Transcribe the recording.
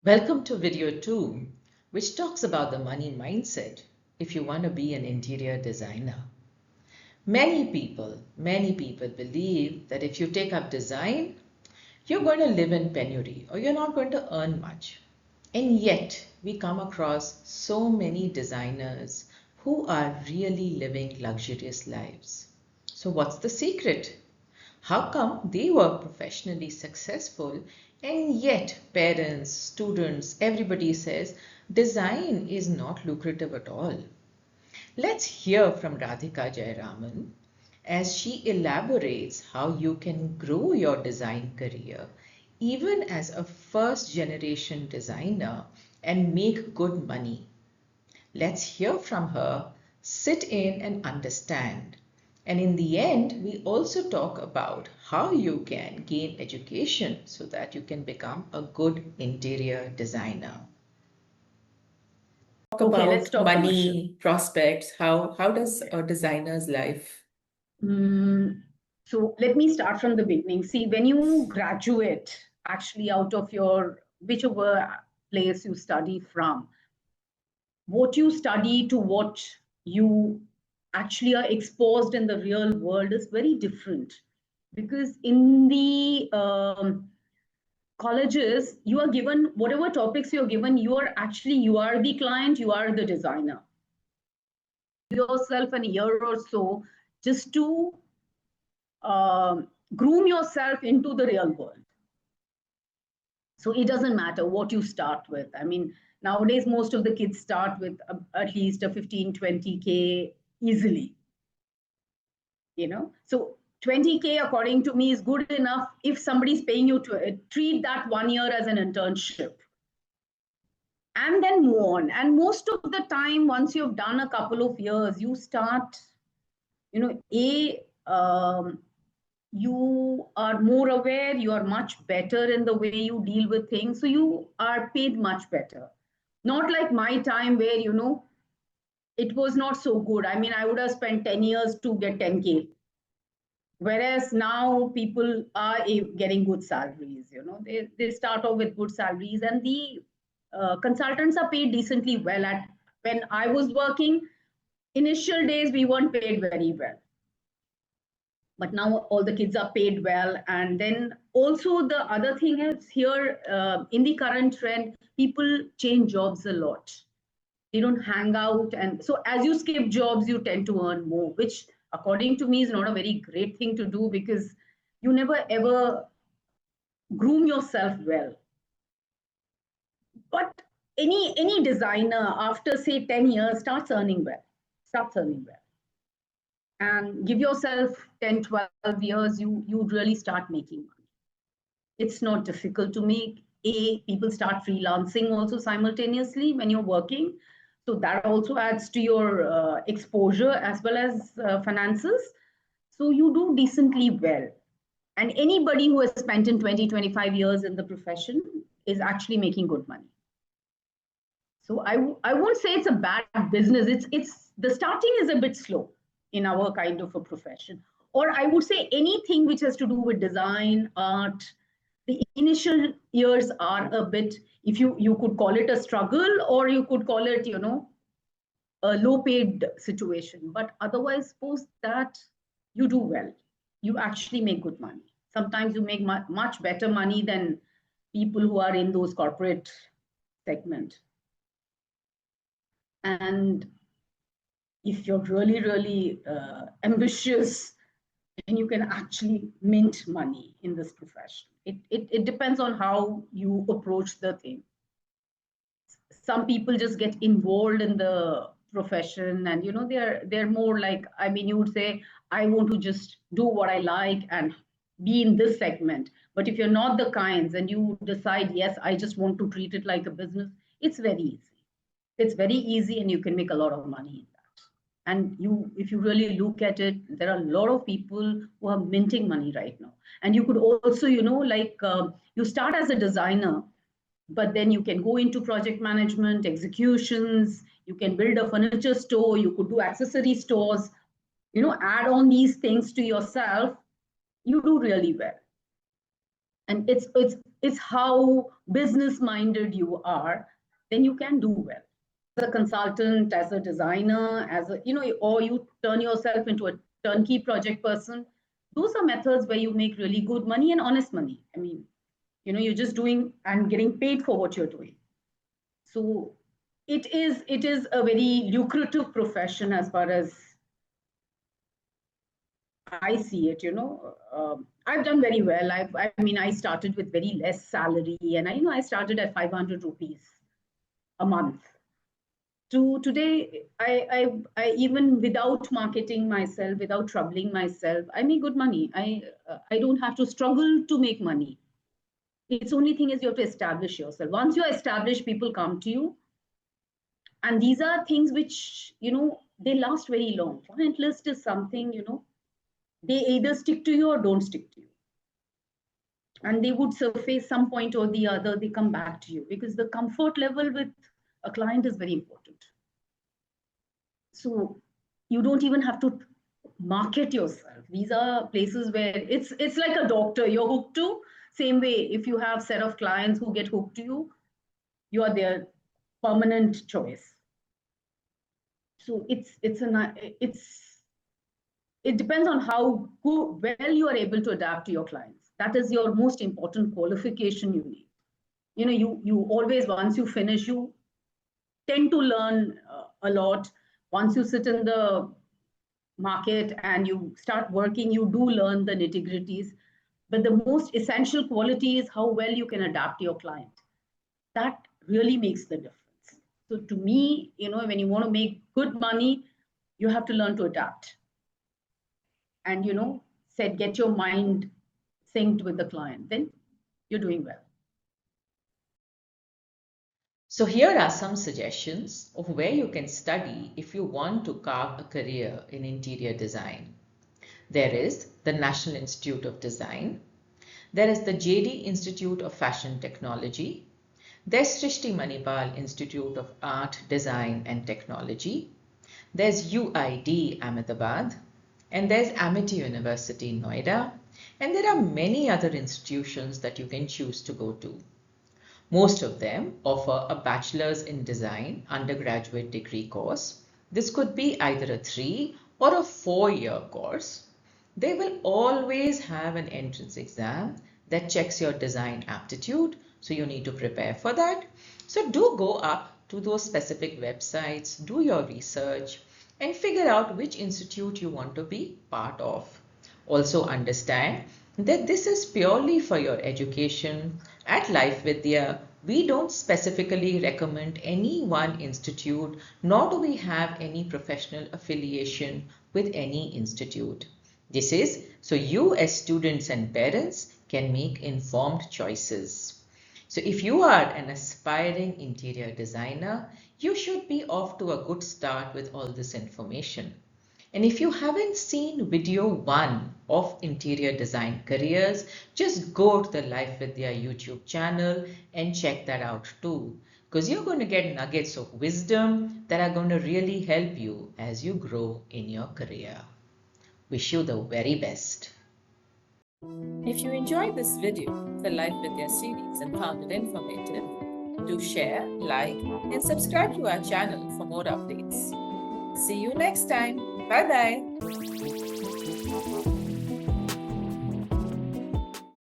Welcome to video 2, which talks about the money mindset if you want to be an interior designer. Many people believe that if you take up design, you're going to live in penury or you're not going to earn much. And yet, we come across so many designers who are really living luxurious lives. So, what's the secret? How come they were professionally successful and yet parents, students, everybody says design is not lucrative at all? Let's hear from Radhika Jayaraman as she elaborates how you can grow your design career even as a first generation designer and make good money. Let's hear from her, sit in and understand. And in the end, we also talk about how you can gain education so that you can become a good interior designer. Talk Okay, let's about talk commercial. money, prospects. How does a designer's life? So let me start from the beginning. See, when you graduate, actually out of your whichever place you study from, what you study to what you actually are exposed in the real world is very different. Because in the colleges, you are given whatever topics you're given, you are the client, you are the designer. Yourself an year or so just to groom yourself into the real world. So it doesn't matter what you start with. I mean, nowadays, most of the kids start with at least a 15, 20K easily, So 20K, according to me, is good enough if somebody's paying you to treat that 1 year as an internship and then move on. And most of the time, once you've done a couple of years, you start, you are more aware, you are much better in the way you deal with things. So you are paid much better. Not like my time where, it was not so good. I mean, I would have spent 10 years to get 10K. Whereas now people are getting good salaries, they start off with good salaries, and the consultants are paid decently well. At when I was working, initial days we weren't paid very well, but now all the kids are paid well. And then also the other thing is here, in the current trend, people change jobs a lot. They don't hang out, and so as you skip jobs you tend to earn more, which according to me is not a very great thing to do, because you never ever groom yourself well. But any designer after say 10 years starts earning well, and give yourself 10, 12 years, you'd really start making money. It's not difficult to make. People start freelancing also simultaneously when you're working, so that also adds to your exposure as well as finances, so you do decently well. And anybody who has spent in 20, 25 years in the profession is actually making good money. So I won't say it's a bad business. It's the starting is a bit slow in our kind of a profession. Or I would say anything which has to do with design, art, the initial years are a bit, if you could call it a struggle, or you could call it, a low paid situation. But otherwise, post that, you do well. You actually make good money. Sometimes you make much better money than people who are in those corporate segment. And if you're really, really ambitious, then you can actually mint money in this profession. It depends on how you approach the thing. Some people just get involved in the profession, and they're more like, I mean, you would say, I want to just do what I like and be in this segment. But if you're not the kinds and you decide, yes, I just want to treat it like a business, it's very easy. It's very easy, and you can make a lot of money in that. And if you really look at it, there are a lot of people who are minting money right now. And you could also, you start as a designer, but then you can go into project management, executions, you can build a furniture store, you could do accessory stores, add on these things to yourself, you do really well. and it's how business minded you are, then you can do well. As a consultant, as a designer, as a, or you turn yourself into a turnkey project person. Those are methods where you make really good money and honest money. I mean, you're just doing and getting paid for what you're doing. So it is a very lucrative profession as far as I see it. I've done very well. I started with very less salary, and I started at 500 rupees a month. To today, I even without marketing myself, without troubling myself, I make good money. I don't have to struggle to make money. It's only thing is you have to establish yourself. Once you're established, people come to you, and these are things which they last very long. Client list is something they either stick to you or don't stick to you, and they would surface some point or the other. They come back to you because the comfort level with a client is very important. So you don't even have to market yourself. These are places where it's like a doctor you're hooked to. Same way, if you have set of clients who get hooked to you, you are their permanent choice. So it depends on how well you are able to adapt to your clients. That is your most important qualification you need. You always, once you finish, you tend to learn a lot. Once you sit in the market and you start working, you do learn the nitty-gritties. But the most essential quality is how well you can adapt to your client. That really makes the difference. So to me, when you want to make good money, you have to learn to adapt. And get your mind synced with the client, then you're doing well. So here are some suggestions of where you can study if you want to carve a career in interior design. There is the National Institute of Design. There is the JD Institute of Fashion Technology. There's Srishti Manipal Institute of Art, Design and Technology. There's UID Ahmedabad. And there's Amity University, Noida. And there are many other institutions that you can choose to go to. Most of them offer a Bachelor's in Design undergraduate degree course. This could be either a 3 or a 4-year course. They will always have an entrance exam that checks your design aptitude, so you need to prepare for that. So do go up to those specific websites, do your research, and figure out which institute you want to be part of. Also understand that this is purely for your education. At LifeVidya, we don't specifically recommend any one institute, nor do we have any professional affiliation with any institute. This is so you as students and parents can make informed choices. So if you are an aspiring interior designer, you should be off to a good start with all this information. And if you haven't seen video 1 of interior design careers, just go to the LifeVidya YouTube channel and check that out too, because you're going to get nuggets of wisdom that are going to really help you as you grow in your career. Wish you the very best. If you enjoyed this video, the LifeVidya series, and found it informative, do share, like, and subscribe to our channel for more updates. See you next time. Bye-bye.